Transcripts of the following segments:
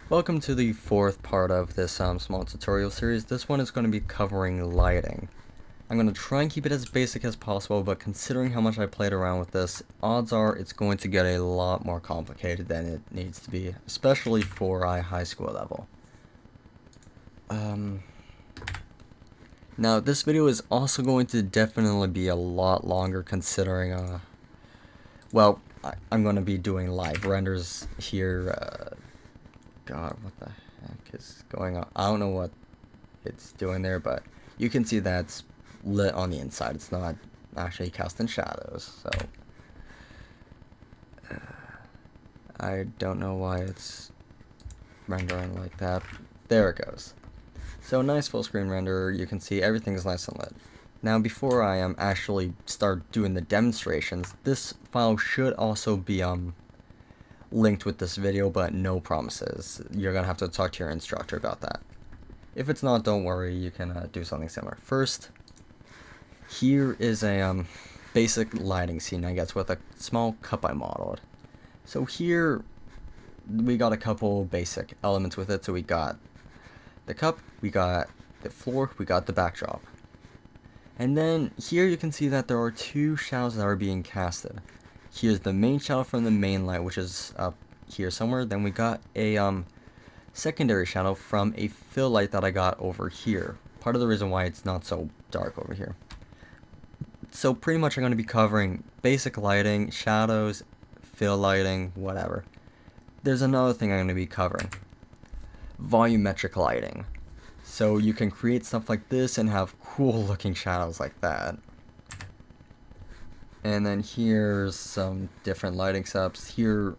Welcome to the fourth part of this small tutorial series. This one is going to be covering lighting. I'm going to try and keep it as basic as possible, but considering how much I played around with this, odds are it's going to get a lot more complicated than it needs to be, especially for a high school level. Now this video is also going to definitely be a lot longer considering, well, I'm going to be doing live renders here. God, what the heck is going on? I don't know what it's doing there, but you can see that's lit on the inside. It's not actually casting shadows, so I don't know why it's rendering like that. There it goes. So nice full screen render. You can see everything is nice and lit. Now before I actually start doing the demonstrations, this file should also be linked with this video, but no promises. You're gonna have to talk to your instructor about that. If it's not, don't worry, you can do something similar. First, here is a basic lighting scene, I guess, with a small cup I modeled. So here we got a couple basic elements with it. So we got the cup, we got the floor, we got the backdrop. And then here you can see that there are two shadows that are being casted. Here's the main shadow from the main light, which is up here somewhere. Then we got a secondary shadow from a fill light that I got over here. Part of the reason why it's not so dark over here. So pretty much I'm going to be covering basic lighting, shadows, fill lighting, whatever. There's another thing I'm going to be covering. Volumetric lighting. So you can create stuff like this and have cool looking shadows like that. And then here's some different lighting setups. Here,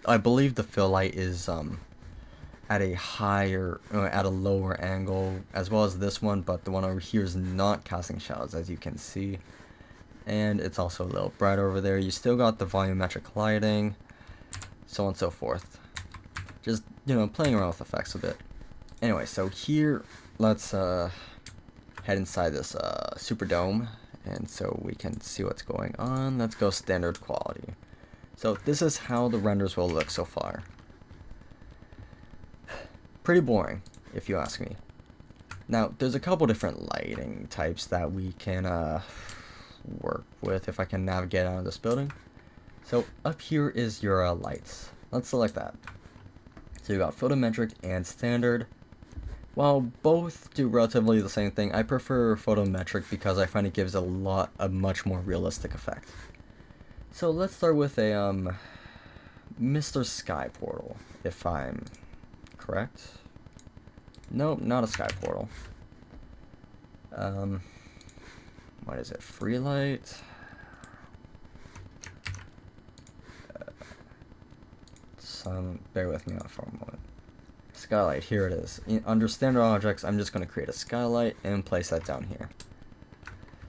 I believe the fill light is at a lower angle, as well as this one, but the one over here is not casting shadows, as you can see. And it's also a little brighter over there. You still got the volumetric lighting, so on and so forth. Just, playing around with effects a bit. Anyway, so here, let's head inside this Superdome. And so we can see what's going on. Let's go standard quality. So this is how the renders will look so far. Pretty boring, if you ask me. Now, there's a couple different lighting types that we can work with if I can navigate out of this building. So up here is your lights. Let's select that. So you got photometric and standard. While both do relatively the same thing, I prefer photometric because I find it gives a much more realistic effect. So let's start with a Mr. Sky Portal, if I'm correct. Nope, not a sky portal. What is it? Free light. Bear with me for a moment. Skylight, here it is. Under standard objects, I'm just going to create a skylight and place that down here.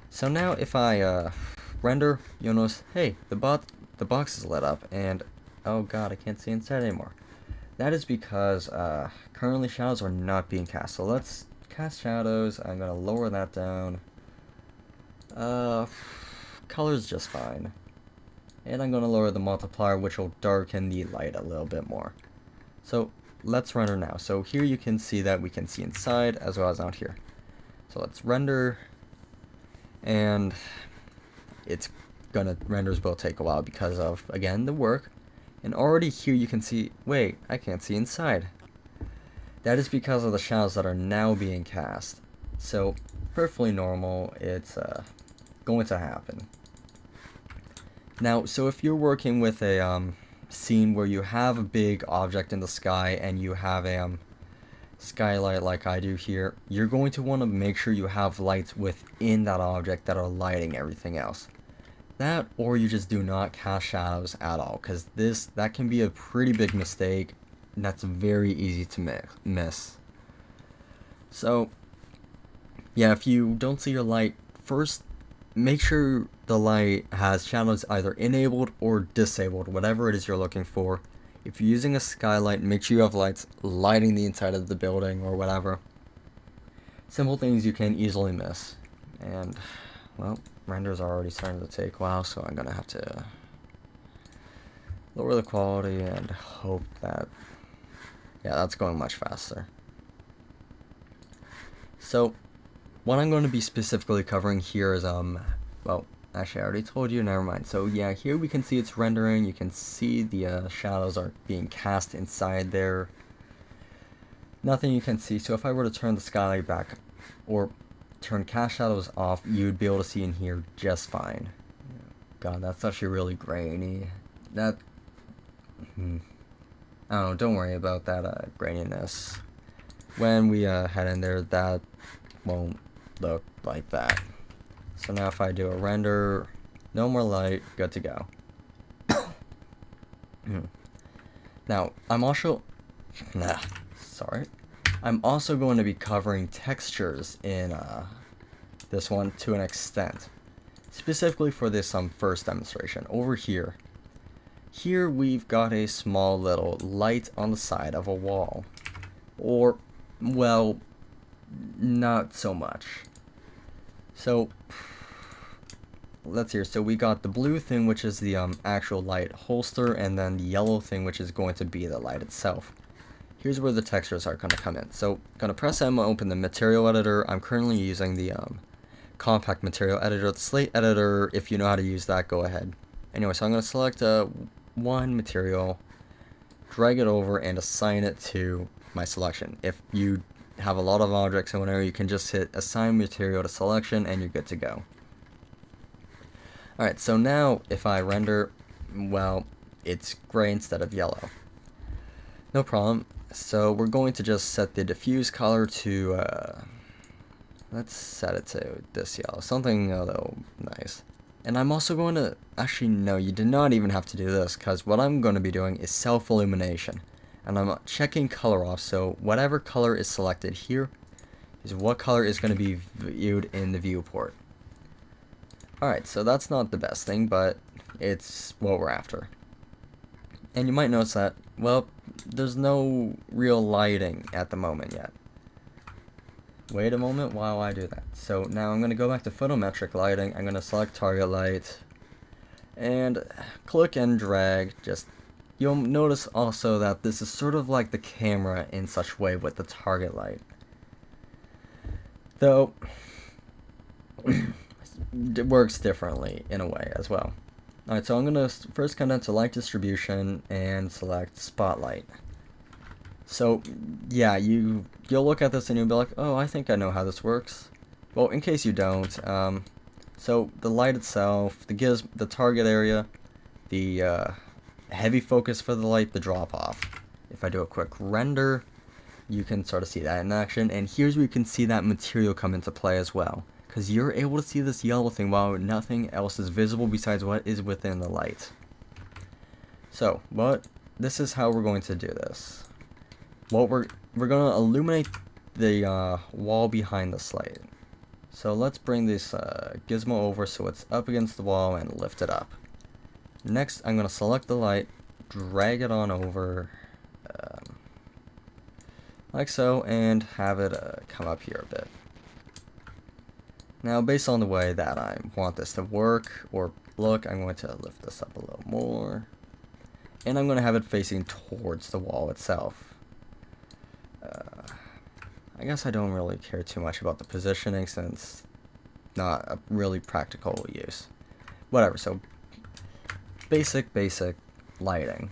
So now if I render, you'll notice, hey, the box is lit up, and oh god, I can't see inside anymore. That is because currently shadows are not being cast. So let's cast shadows. I'm going to lower that down. Color's just fine. And I'm going to lower the multiplier, which will darken the light a little bit more. So let's render now. So here you can see that we can see inside as well as out here. So let's render, and renders will take a while because of, again, the work. And already here you can see, wait, I can't see inside. That is because of the shadows that are now being cast. So perfectly normal, it's going to happen. Now, so if you're working with a scene where you have a big object in the sky and you have a skylight like I do here, you're going to want to make sure you have lights within that object that are lighting everything else. That, or you just do not cast shadows at all, because that can be a pretty big mistake, and that's very easy to miss. So yeah, if you don't see your light, first make sure the light has shadows either enabled or disabled, whatever it is you're looking for. If you're using a skylight, make sure you have lights lighting the inside of the building or whatever. Simple things you can easily miss. And, well, renders are already starting to take a while, so I'm going to have to lower the quality and hope that Yeah, that's going much faster. So, what I'm going to be specifically covering here is, well, actually I already told you, never mind. So yeah, here we can see it's rendering, you can see the shadows are being cast inside there. Nothing you can see, so if I were to turn the skylight back, or turn cast shadows off, you'd be able to see in here just fine. God, that's actually really grainy. That, I don't know, don't worry about that graininess. When we head in there, that won't look like that. So now if I do a render, no more light, good to go. Now, I'm also going to be covering textures in this one to an extent. Specifically for this first demonstration. Over here. Here we've got a small little light on the side of a wall. Or, well, not so much. So, let's hear. So we got the blue thing, which is the actual light holster, and then the yellow thing, which is going to be the light itself. Here's where the textures are going to come in. So, gonna press M, open the material editor. I'm currently using the compact material editor. The slate editor, if you know how to use that, go ahead. Anyway, so I'm gonna select one material, drag it over, and assign it to my selection. If you have a lot of objects in one area, you can just hit assign material to selection, and you're good to go. Alright, so now if I render, well, it's gray instead of yellow. No problem. So we're going to just set the diffuse color to, let's set it to this yellow, something a little nice. And I'm also going to, actually no, you did not even have to do this, because what I'm going to be doing is self-illumination. And I'm checking color off, so whatever color is selected here is what color is going to be viewed in the viewport. Alright, so that's not the best thing, but it's what we're after. And you might notice that, well, there's no real lighting at the moment yet. Wait a moment while I do that. So now I'm going to go back to photometric lighting. I'm going to select target light and click and drag. You'll notice also that this is sort of like the camera in such way with the target light. Though it works differently in a way as well. Alright, so I'm going to first come down to light distribution and select spotlight. So, yeah, you'll look at this and you'll be like, oh, I think I know how this works. Well, in case you don't, so the light itself, the target area, the heavy focus for the light, the drop off. If I do a quick render, you can sort of see that in action, and here's where you can see that material come into play as well. Because you're able to see this yellow thing while nothing else is visible besides what is within the light. So, this is how we're going to do this. We're going to illuminate the wall behind the slate. So let's bring this gizmo over so it's up against the wall and lift it up. Next, I'm going to select the light, drag it on over, like so, and have it come up here a bit. Now, based on the way that I want this to work or look, I'm going to lift this up a little more. And I'm going to have it facing towards the wall itself. I guess I don't really care too much about the positioning since not a really practical use. Whatever, so basic lighting.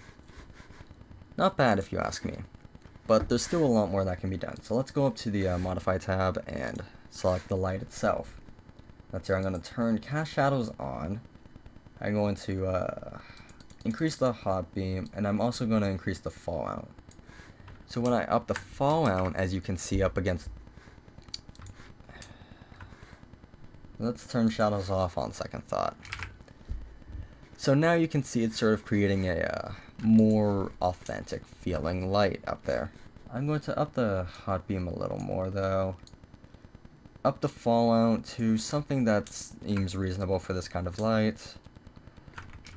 Not bad if you ask me, but there's still a lot more that can be done. So let's go up to the Modify tab and select the light itself. That's here. I'm going to turn cast shadows on. I'm going to increase the hot beam, and I'm also going to increase the fallout. So when I up the fallout, as you can see up against... Let's turn shadows off on second thought. So now you can see it's sort of creating a more authentic feeling light up there. I'm going to up the hot beam a little more though. Up the fallout to something that seems reasonable for this kind of light.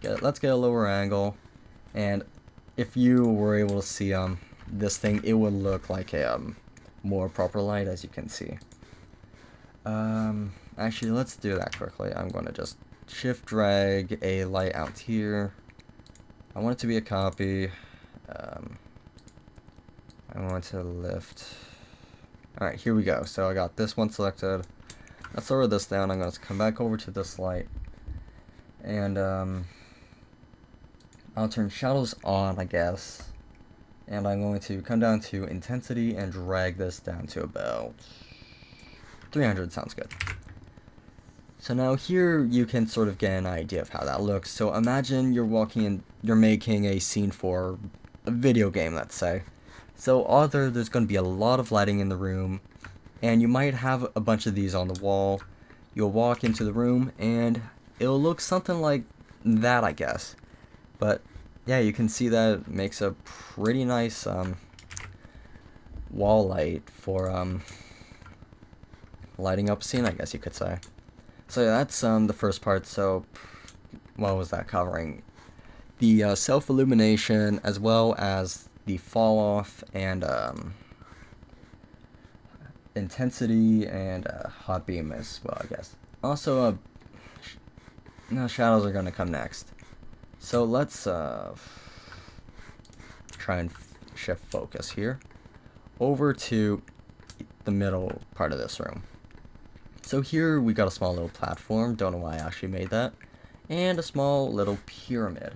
Let's get a lower angle, and if you were able to see this thing, it would look like a more proper light, as you can see. Actually, let's do that quickly. I'm going to just shift drag a light out here. I want it to be a copy. going to lift. Alright, here we go. So I got this one selected. Let's lower this down. I'm going to come back over to this light. And I'll turn shadows on, I guess. And I'm going to come down to intensity and drag this down to about 300. Sounds good. So now here you can sort of get an idea of how that looks. So imagine you're walking in, you're making a scene for a video game, let's say. So there's going to be a lot of lighting in the room, and you might have a bunch of these on the wall. You'll walk into the room, and it'll look something like that, I guess. But yeah, you can see that it makes a pretty nice wall light for lighting up a scene, I guess you could say. So that's the first part. So what was that covering? The self-illumination, as well as the fall off and intensity and hot beam as well, I guess. Also, no, shadows are going to come next. So let's try and shift focus here over to the middle part of this room. So here we got a small little platform, don't know why I actually made that, and a small little pyramid.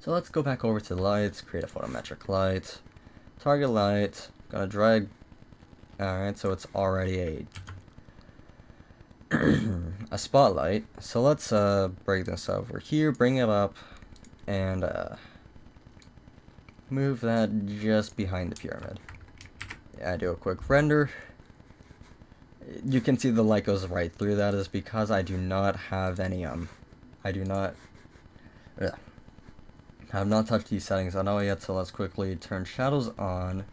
So let's go back over to the lights, create a photometric light, target light, gonna drag, alright, so it's already a spotlight. So let's break this over here, bring it up, and move that just behind the pyramid. Yeah, do a quick render. You can see the light goes right through that is because I do not have any, I have not touched these settings at all yet, so let's quickly turn shadows on,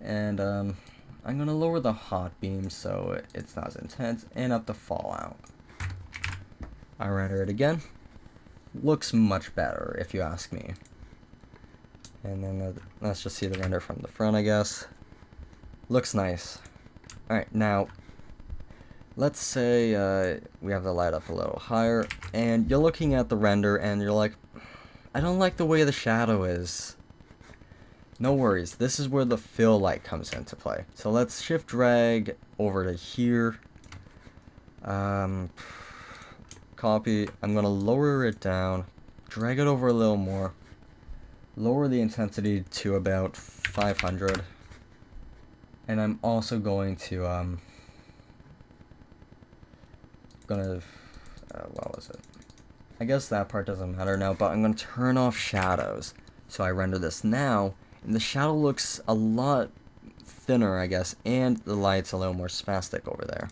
and I'm going to lower the hot beam so it's not as intense, and up the fallout. I render it again. Looks much better, if you ask me. And then let's just see the render from the front, I guess. Looks nice. Alright, now, let's say we have the light up a little higher, and you're looking at the render, and you're like, I don't like the way the shadow is. No worries, this is where the fill light comes into play. So let's shift drag over to here. Copy, I'm gonna lower it down, drag it over a little more, lower the intensity to about 500. And I'm also going to, what was it? I guess that part doesn't matter now, but I'm going to turn off shadows. So I render this now, and the shadow looks a lot thinner, I guess, and the light's a little more spastic over there.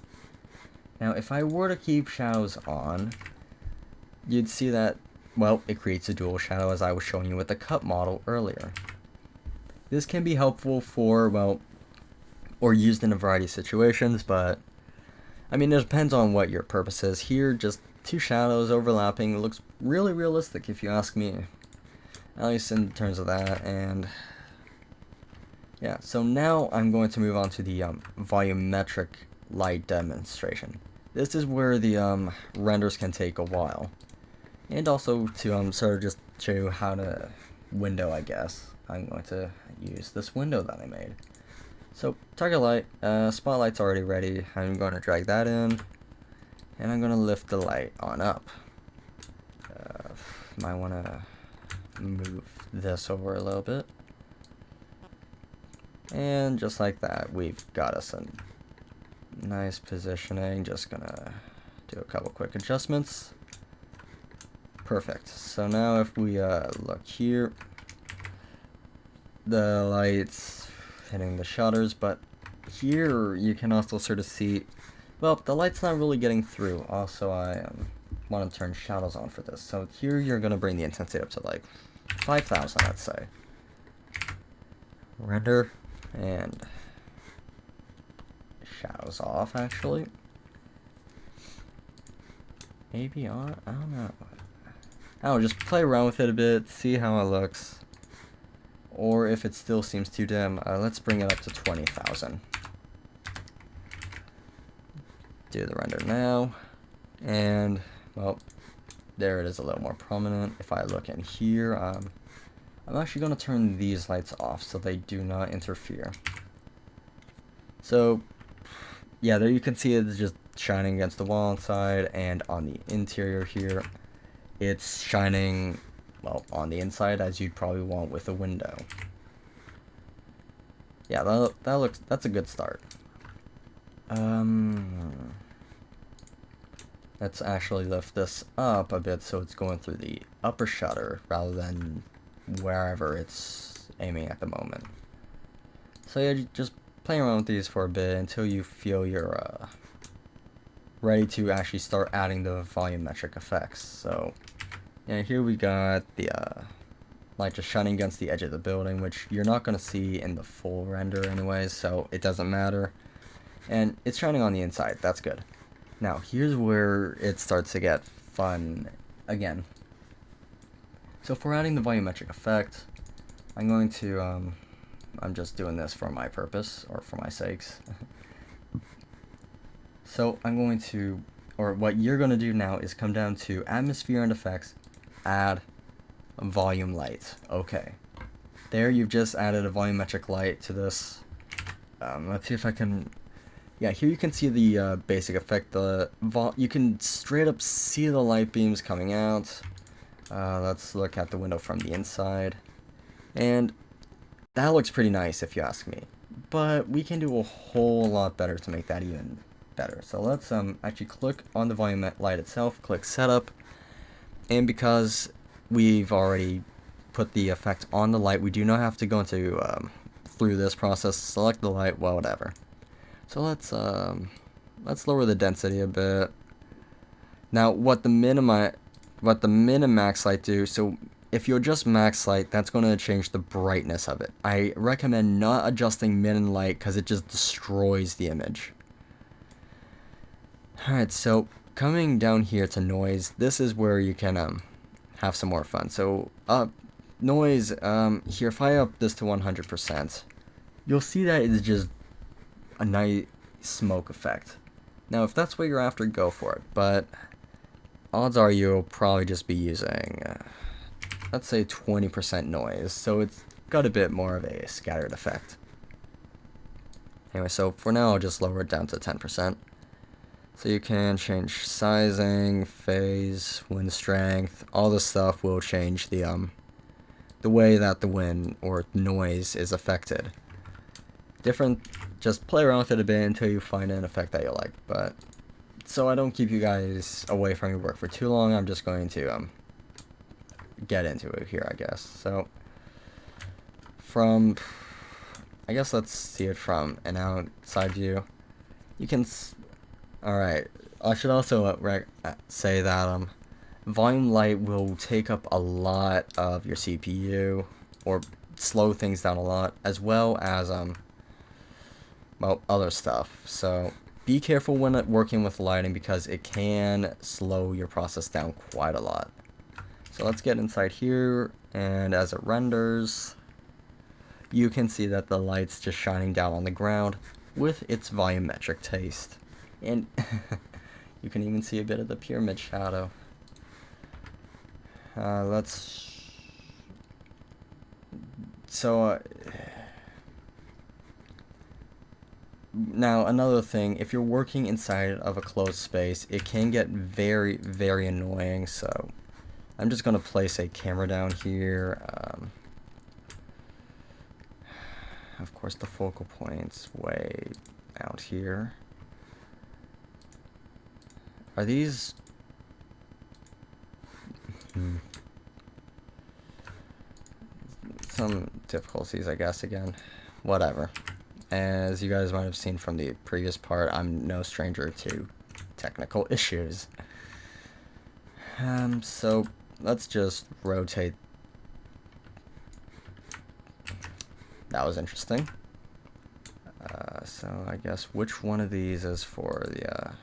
Now, if I were to keep shadows on, you'd see that, well, it creates a dual shadow as I was showing you with the cut model earlier. This can be helpful for, well, or used in a variety of situations, but I mean, it depends on what your purpose is. Here, just two shadows overlapping looks really realistic if you ask me, at least in terms of that. And yeah, so now I'm going to move on to the volumetric light demonstration. This is where the renders can take a while, and also to sort of just show you how to window, I guess. I'm going to use this window that I made. So, target light, spotlight's already ready. I'm going to drag that in, and I'm going to lift the light on up. Might want to move this over a little bit. And just like that, we've got us a nice positioning. Just going to do a couple quick adjustments. Perfect. So now if we look here, the lights hitting the shutters, but here you can also sort of see, well, the light's not really getting through. Also, I want to turn shadows on for this. So here you're going to bring the intensity up to like 5,000, let's say. Render, and shadows off, actually. Maybe on, I don't know. I'll just play around with it a bit, see how it looks. Or if it still seems too dim, let's bring it up to 20,000. Do the render now, and well, there it is a little more prominent. If I look in here, I'm actually going to turn these lights off so they do not interfere. So, yeah, there you can see it's just shining against the wall inside, and on the interior here, it's shining, well, on the inside as you'd probably want with a window. Yeah, that's a good start. Let's actually lift this up a bit so it's going through the upper shutter rather than wherever it's aiming at the moment. So yeah, just play around with these for a bit until you feel you're ready to actually start adding the volumetric effects. So yeah, here we got the light just shining against the edge of the building, which you're not going to see in the full render anyways, so it doesn't matter. And it's shining on the inside, that's good. Now, here's where it starts to get fun again. So for adding the volumetric effect, I'm going to, I'm just doing this for my purpose, or for my sakes. So I'm going to, or what you're going to do now is come down to Atmosphere and Effects, add volume light. Okay. There you've just added a volumetric light to this. Let's see if I can... Yeah, here you can see the basic effect. You can straight up see the light beams coming out. Let's look at the window from the inside. And that looks pretty nice if you ask me. But we can do a whole lot better to make that even better. So let's actually click on the volume light itself, click setup. And because we've already put the effect on the light, we do not have to go into through this process, select the light, well, whatever. So let's lower the density a bit. Now, what the min and max light do, so if you adjust max light, that's going to change the brightness of it. I recommend not adjusting min and light because it just destroys the image. Alright, so coming down here to noise, this is where you can have some more fun. So noise, here, if I up this to 100%, you'll see that it's just a nice smoke effect. Now, if that's what you're after, go for it, but odds are you'll probably just be using, let's say 20% noise, so it's got a bit more of a scattered effect. Anyway, so for now, I'll just lower it down to 10%. So you can change sizing, phase, wind strength, all this stuff will change the way that the wind or noise is affected. Just play around with it a bit until you find an effect that you like. But so I don't keep you guys away from your work for too long, I'm just going to get into it here, I guess. So I guess let's see it from an outside view. You can, alright, I should also say that volume light will take up a lot of your CPU, or slow things down a lot, as well as well, other stuff. So be careful when working with lighting because it can slow your process down quite a lot. So let's get inside here, and as it renders, you can see that the light's just shining down on the ground with its volumetric taste. And you can even see a bit of the pyramid shadow. Now, another thing, if you're working inside of a closed space, it can get very, very annoying, so I'm just going to place a camera down here. Of course, the focal point's way out here. Are these... some difficulties, I guess, again. Whatever. As you guys might have seen from the previous part, I'm no stranger to technical issues. So let's just rotate. That was interesting. So I guess which one of these is for the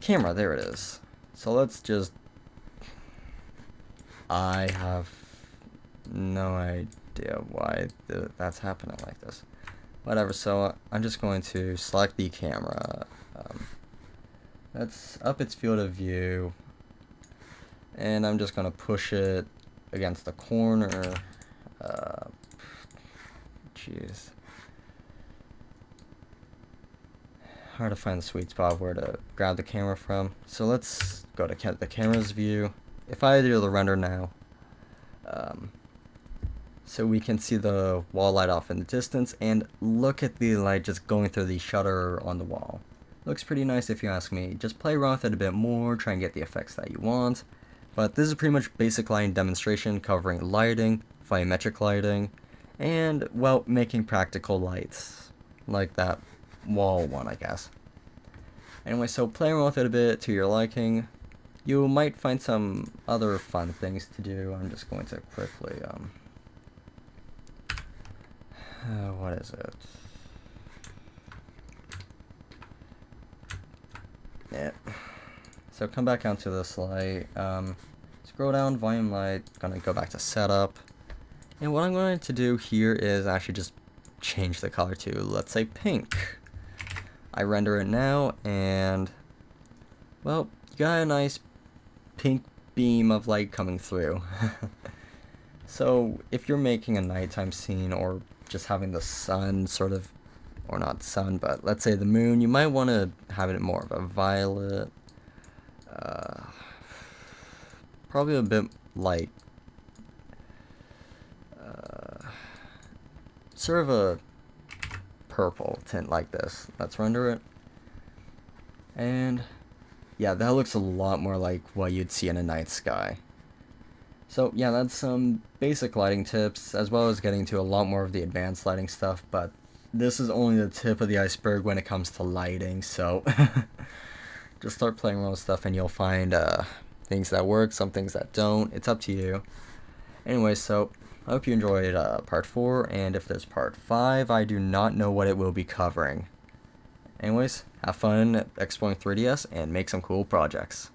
camera? There it is. So let's just... I have no idea why that's happening like this. Whatever, so I'm just going to select the camera. Let's up its field of view. And I'm just going to push it against the corner. Jeez. Hard to find the sweet spot where to grab the camera from. So let's go to the camera's view. If I do the render now, so we can see the wall light off in the distance, and look at the light just going through the shutter on the wall. Looks pretty nice if you ask me. Just play around with it a bit more, try and get the effects that you want. But this is pretty much basic lighting demonstration covering lighting, volumetric lighting, and, well, making practical lights. Like that wall one, I guess. Anyway, so play around with it a bit to your liking. You might find some other fun things to do. I'm just going to quickly, what is it? Yeah. So come back onto this light. Scroll down, volume light. Gonna go back to setup. And what I'm going to do here is actually just change the color to, let's say, pink. I render it now, and, well, you got a nice pink beam of light coming through. So if you're making a nighttime scene, or just having the sun sort of, or not sun, but let's say the moon, you might want to have it more of a violet, probably a bit like, sort of a purple tint like this. Let's render it. And yeah, that looks a lot more like what you'd see in a night sky. So yeah, that's some basic lighting tips, as well as getting to a lot more of the advanced lighting stuff, but this is only the tip of the iceberg when it comes to lighting, so just start playing around with stuff and you'll find things that work, some things that don't. It's up to you. Anyway, so I hope you enjoyed part 4, and if there's part 5, I do not know what it will be covering. Anyways, have fun exploring 3DS and make some cool projects.